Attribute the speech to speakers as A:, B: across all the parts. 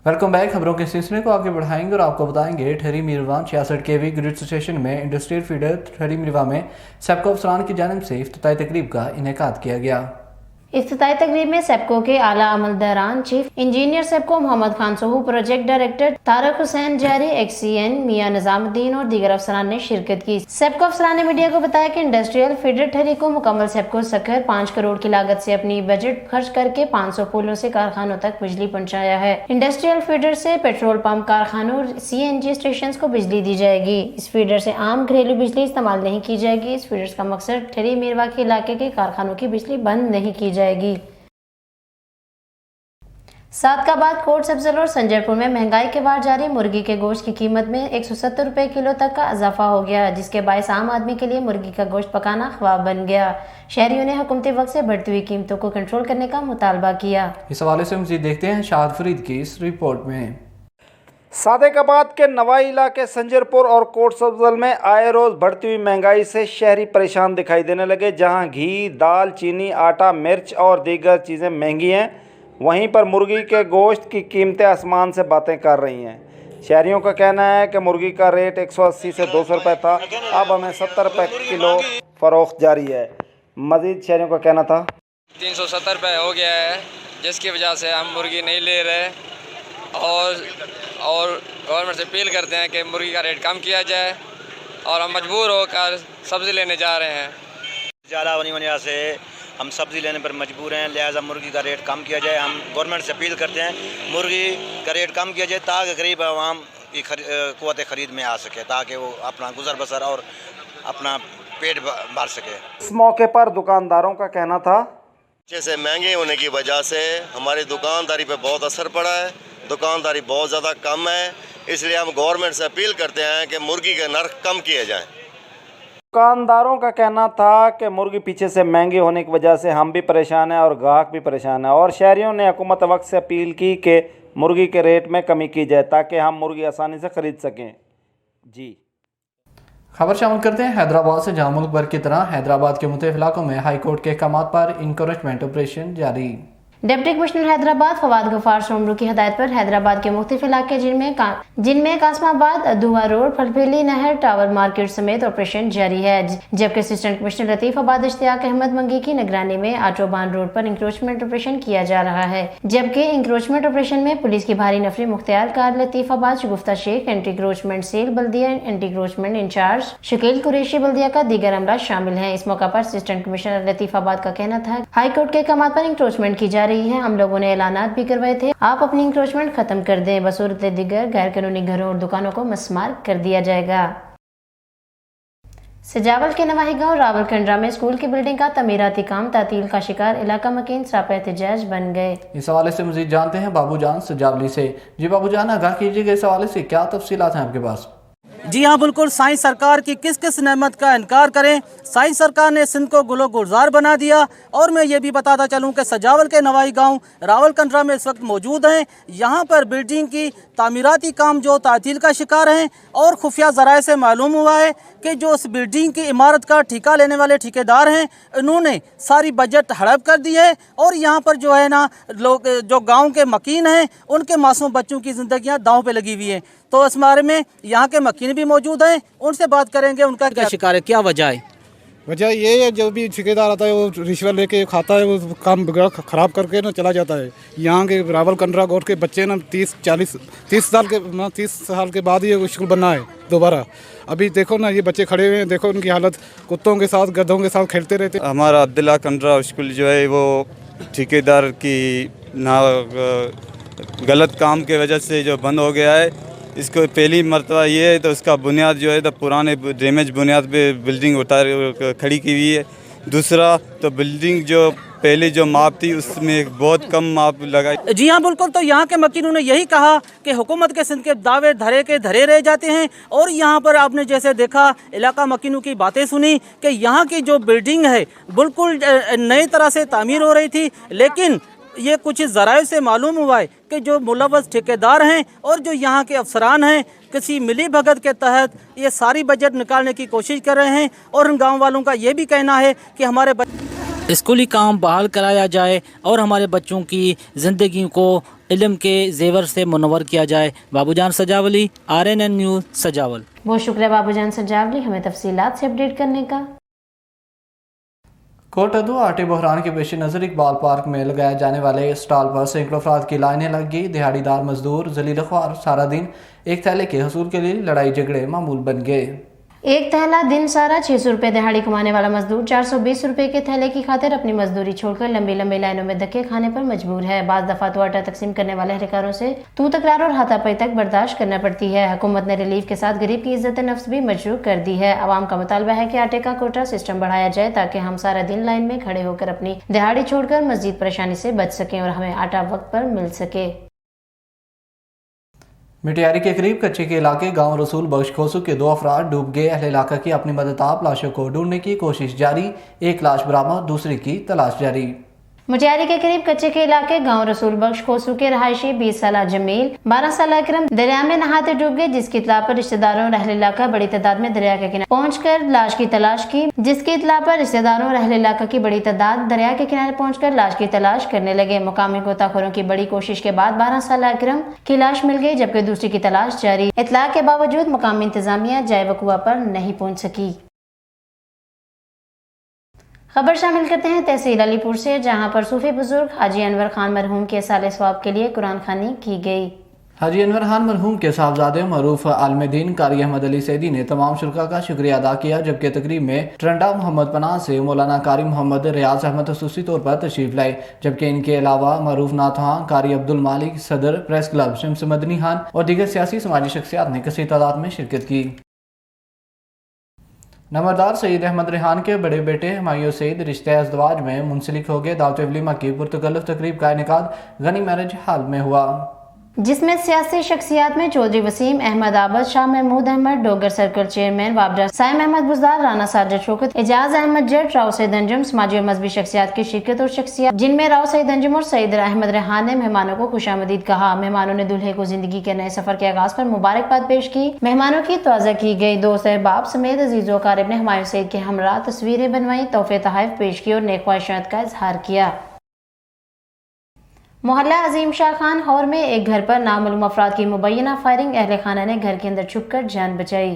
A: Welcome back. खबरों के सिलसिले को आगे बढ़ाएंगे और आपको बताएंगे ठहरी मीरवा 66 kV ग्रिड स्टेशन में इंडस्ट्रियल फीडर ठहरी मीरवा में सेप्को अफसरान की जानिब से इफ्तिताई तकरीब का इनेकाद किया गया।
B: इफ्तिताई तकरीब में सेप्को के आला अमलदारान, chief engineer SEPCO Mohammad Khan Sohu, project director Tarak Hussain Jari, XEN मियां निजामुद्दीन और दीगर अफसरान ने शिरकत की। सेप्को अफसरान ने मीडिया को बताया कि इंडस्ट्रियल फीडर ठहरी को मुकम्मल सेप्को सखर 5 करोड़ की लागत से अपनी बजट खर्च करके 500 पुलों से कारखानों तक बिजली पहुँचाया है। इंडस्ट्रियल फीडर से पेट्रोल पंप, कारखानों और CNG स्टेशन को बिजली दी जाएगी। इस फीडर से आम घरेलू बिजली इस्तेमाल नहीं की जाएगी। इस फीडर का मकसद ठहरी मीरवा के इलाके के कारखानों की बिजली बंद नहीं की जाएगी। सादकाबाद, कोट सब्जल और संजरपुर में महंगाई के बाद जारी मुर्गी के गोश्त की कीमत में 170 रुपए किलो तक का इजाफा हो गया, जिसके बायस आम आदमी के लिए मुर्गी का गोश्त पकाना ख्वाब बन गया। शहरियों ने हुकूमती वक्त से बढ़ती हुई कीमतों को कंट्रोल करने का मुतालबा किया।
A: इस हवाले से मज़ीद देखते हैं शाहद फरीद की इस रिपोर्ट में।
C: सादकाबाद के नवाई इलाके संजरपुर और कोट सब्जल में आए रोज़ बढ़ती हुई महंगाई से शहरी परेशान दिखाई देने लगे। जहां घी, दाल, चीनी, आटा, मिर्च और दीगर चीज़ें महंगी हैं, वहीं पर मुर्गी के गोश्त की कीमतें आसमान से बातें कर रही हैं। शहरियों का कहना है कि मुर्गी का रेट 180 से 200 रुपये था, अब हमें 70 रुपये किलो फ़रोख्त जारी है। मज़ीद शहरियों का कहना था
D: 370 रुपये हो गया है, जिसकी वजह से हम मुर्गी नहीं ले रहे और गवर्नमेंट से अपील करते हैं कि मुर्गी का रेट कम किया जाए और हम मजबूर होकर सब्ज़ी लेने जा रहे हैं।
E: ज़्यादा होने की वजह से हम सब्ज़ी लेने पर मजबूर हैं, लिहाजा मुर्गी का रेट कम किया जाए। हम गवर्नमेंट से अपील करते हैं मुर्गी का रेट कम किया जाए ताकि गरीब आवाम की क़ुव्वत ख़रीद में आ सके, ताकि वो अपना गुजर बसर और अपना पेट भर सके।
C: इस मौके पर दुकानदारों का कहना था
F: जैसे महंगे होने की वजह से हमारी दुकानदारी पे बहुत असर पड़ा है, दुकानदारी बहुत ज़्यादा कम है, इसलिए हम गवर्नमेंट से अपील करते हैं कि मुर्गी के नर्ख कम किए जाएं।
C: दुकानदारों का कहना था कि मुर्गी पीछे से महंगी होने की वजह से हम भी परेशान हैं और ग्राहक भी परेशान है, और शहरियों ने हुकूमत वक्त से अपील की कि मुर्गी के रेट में कमी की जाए ताकि हम मुर्गी आसानी से ख़रीद सकें। जी
A: खबर शामिल करते हैं हैदराबाद से, जहां मुल्क भर की तरह हैदराबाद के मुख्तलिफ इलाकों में हाई कोर्ट के अहकाम पर इंकरेजमेंट ऑपरेशन जारी।
B: डिप्टी कमिश्नर हैदराबाद फवाद गफार सोमरू की हदायत पर हैदराबाद के मुख्तलिफ इलाके जिनमें कासमाबाद, दुआ रोड, फलफेली नहर, टावर मार्केट समेत ऑपरेशन जारी है। जबकि असिस्टेंट कमिश्नर लतीफ़ाबाद इश्तियाक अहमद मंगी की निगरानी में आटोबान रोड पर इंक्रोचमेंट ऑपरेशन किया जा रहा है। जबकि इंक्रोचमेंट ऑपरेशन में पुलिस की भारी नफरी मुख्तियार कार Latifabad, Shagufta Sheikh, anti encroachment cell बल्दिया, anti encroachment incharge Shakeel Qureshi बल्दिया का दीगर अमला शामिल है। इस मौका पर असिस्टेंट कमिश्नर लतीफ़ाबाद का कहना था हाई कोर्ट के अहकाम पर इंक्रोचमेंट की जा रही है। हम लोगों ने ऐलानात भी करवाए थे, आप अपनी इंक्रोचमेंट खत्म कर दें, बसूरत दिगर गैर कानूनी घरों और दुकानों को मस्मार कर दिया जाएगा। सजावल के नवाही गांव रावलकंड्रा में स्कूल की बिल्डिंग का तमीराती काम तातील का शिकार इलाका मकीन सरापा एहतजाज बन गए।
A: इस हवाले से मजीद जानते हैं बाबूजान सजावली से। जी बाबूजान, आगाह कीजिएगा इस हवाले से क्या तफसीलात हैं आपके पास?
G: जी हाँ, बिल्कुल। साइंस सरकार की किस किस नेमत का इनकार करें, साइंस सरकार ने सिंध को गुलो गुलजार बना दिया। और मैं ये भी बताता चलूँ कि सजावल के नवाई गांव रावलकंड्रा में इस वक्त मौजूद हैं। यहाँ पर बिल्डिंग की तामीराती काम जो तातील का शिकार हैं, और खुफिया ज़राए से मालूम हुआ है कि जो उस बिल्डिंग की इमारत का ठेका लेने वाले ठेकेदार हैं, इन्होंने सारी बजट हड़प कर दी है। और यहाँ पर जो है ना, लोग जो गाँव के मकीन हैं, उनके मासूम बच्चों की ज़िंदगियाँ दांव पे लगी हुई हैं। तो इस बारे में यहाँ के मकीन भी मौजूद हैं, उनसे बात करेंगे उनका क्या शिकार है, क्या वजह है।
H: वजह ये है, जो भी ठेकेदार आता है वो रिश्वत लेके खाता है, वो काम बिगड़ ख़राब करके ना चला जाता है। यहाँ के रावलकंड्रा गोट के बच्चे ना 30 साल के बाद ये स्कूल बनना है दोबारा। अभी देखो ना, ये बच्चे खड़े हुए हैं, देखो उनकी हालत, कुत्तों के साथ गधों के साथ खेलते रहते।
I: हमारा अब्दुल्ला कंड्रा स्कूल जो है वो ठेकेदार की ना गलत काम के वजह से जो बंद हो गया है। इसको पहली मरतबा ये है तो उसका बुनियाद जो है तो पुराने डैमेज बुनियाद पे बिल्डिंग उतार खड़ी की हुई है। दूसरा तो बिल्डिंग जो पहले जो माप थी उसमें बहुत कम माप लगाई।
G: जी हाँ, बिल्कुल। तो यहाँ के मकीनों ने यही कहा कि हुकूमत के सिंध के दावे धरे के धरे रह जाते हैं। और यहाँ पर आपने जैसे देखा, इलाका मकीनों की बातें सुनी कि यहाँ की जो बिल्डिंग है बिल्कुल नई तरह से तामीर हो रही थी, लेकिन ये कुछ ज़राए से मालूम हुआ है कि जो मुलव्वस ठेकेदार हैं और जो यहाँ के अफसरान हैं, किसी मिली भगत के तहत ये सारी बजट निकालने की कोशिश कर रहे हैं। और उन गाँव वालों का ये भी कहना है कि हमारे स्कूली काम बहाल कराया जाए और हमारे बच्चों की ज़िंदगी को इल्म के जेवर से मुनव्वर किया जाए। बाबूजान सजावली, RNN न्यूज़, सजावल।
B: बहुत शुक्रिया बाबूजान सजावली हमें तफसीलात से अपडेट करने का।
A: कोटदू आटे बहरान के पेश नज़र इकबाल पार्क में लगाए जाने वाले स्टॉल पर सैकड़ों अफराद की लाइनें लग गई। दिहाड़ीदार मजदूर जलील ख्वार सारा दिन एक थैले के हसूल के लिए लड़ाई झगड़े मामूल बन गए।
B: एक थैला दिन सारा 600 रुपये दिहाड़ी कमाने वाला मजदूर 420 रुपये के थैले की खातिर अपनी मजदूरी छोड़कर लंबी लंबी लाइनों में धक्के खाने पर मजबूर है। बाज दफा तो आटा तकसीम करने वाले अहलकारों से तू तकरार और हाथापाई तक बर्दाश्त करना पड़ती है। हुकूमत ने रिलीफ के साथ गरीब की इज्जत नफ्स भी मजरूह कर दी है। आवाम का मुतालबा है कि आटे का कोटा सिस्टम बढ़ाया जाए ताकि हम सारा दिन लाइन में खड़े होकर अपनी दिहाड़ी छोड़कर मजीद परेशानी से बच सकें और हमें आटा वक्त पर मिल सके।
A: मिटियारी के करीब कच्चे के इलाके गांव रसूल बख्श खोसू के 2 अफराद डूब गए। अहले इलाका की अपनी मदद लाशों को ढूंढने की कोशिश जारी। एक लाश बरामद, दूसरी की तलाश जारी।
B: मुटियारी के करीब कच्चे के इलाके गांव रसूल बख्श खोसू के रहायशी 20 साल जमील 12 साल अकरम दरिया में नहाते डूब गए, जिसकी इत्तला पर रिश्तेदारों और अहले इलाका बड़ी तादाद में दरिया के किनारे पहुंचकर लाश की तलाश की। जिसकी इत्तला पर रिश्तेदारों और अहले इलाका की बड़ी तादाद दरिया के किनारे पहुंचकर लाश की तलाश करने लगे। मुकामी गोताखोरों की बड़ी कोशिश के बाद 12 साल अकरम की लाश मिल गई, जबकि दूसरी की तलाश जारी। इत्तला के बावजूद मुकामी इंतजामिया जाए वकुआ पर नहीं पहुँच सकी। खबर शामिल करते हैं तहसील अलीपुर से, जहां पर सूफी बुजुर्ग हाजी अनवर खान मरहूम के साले सवाब के लिए कुरान खानी की गई।
A: हाजी अनवर खान मरहूम के साहबजादे मरूफ आलम दीन कारी अहमद अली सैदी ने तमाम शुरा का शुक्रिया अदा किया, जबकि तकरीब में ट्रंडा मोहम्मद पनाह से मौलाना कारी मोहम्मद रियाज अहमद खसूसी तौर पर तशरीफ लाए, जबकि इनके अलावा मरूफ नाथां, कारी अब्दुल मालिक, सदर प्रेस क्लब शम्स मदनी खान और दीगर सियासी समाजी शख्सियात ने कसीर तादाद में शिरकत की। नंबरदार सईद अहमद रेहान के बड़े बेटे हुमायूं सईद रिश्ते अज़दवाज में मुंसलिक हो गए। दावत वलीमा की पुरतकल्लुफ़ तकरीब का इनेकाद गनी मैरिज हाल में हुआ,
B: जिसमें सियासी शख्सियात में चौधरी वसीम अहमद आबद, शाह महमूद अहमद, डोगर सर्कल चेयरमैन वाबडा साइम अहमद बुजदार, राना साजिद शौकत, एजाज अहमद जट, राव सईद अंजुम, समाजी और मजहबी शख्सियात की शिरकत और शख्सियात जिनमें राव सईद अंजुम और सईद अहमद रेहान ने मेहमानों को खुशामदीद कहा। मेहमानों ने दूल्हे को जिंदगी के नए सफर के आगाज पर मुबारकबाद पेश की। मेहमानों की तवाज़ा की गई। दोस्त अहबाब समेत अजीज़ो क़ारिब ने हुमायूं सईद के हमरा तस्वीरें बनवाई, तोहफे तोहफ़ पेश की और नेक ख्वाहिशात का इजहार किया। मोहल्ला अजीम शाह खान हॉर में एक घर पर नामालूम अफराद की मुबैना फायरिंग, अहले खाना ने घर के अंदर छुपकर जान बचाई।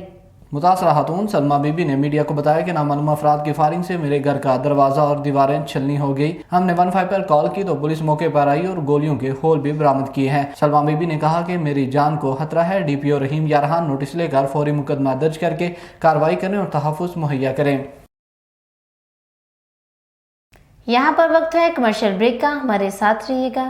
A: मुतासरा खातून सलमा बीबी ने मीडिया को बताया कि नामालूम अफराद की फायरिंग से मेरे घर का दरवाजा और दीवारें छलनी हो गई। हमने 15 पर कॉल की तो पुलिस मौके पर आई और गोलियों के होल भी बरामद किए हैं। सलमा बीबी ने कहा कि मेरी जान को खतरा है। DPO रहीम यारहान नोटिस लेकर फौरी मुकदमा दर्ज करके कार्रवाई करें और तहफ़्फ़ुज़ मुहैया करें।
B: यहाँ पर वक्त है कमर्शियल ब्रेक का, हमारे साथ रहिएगा।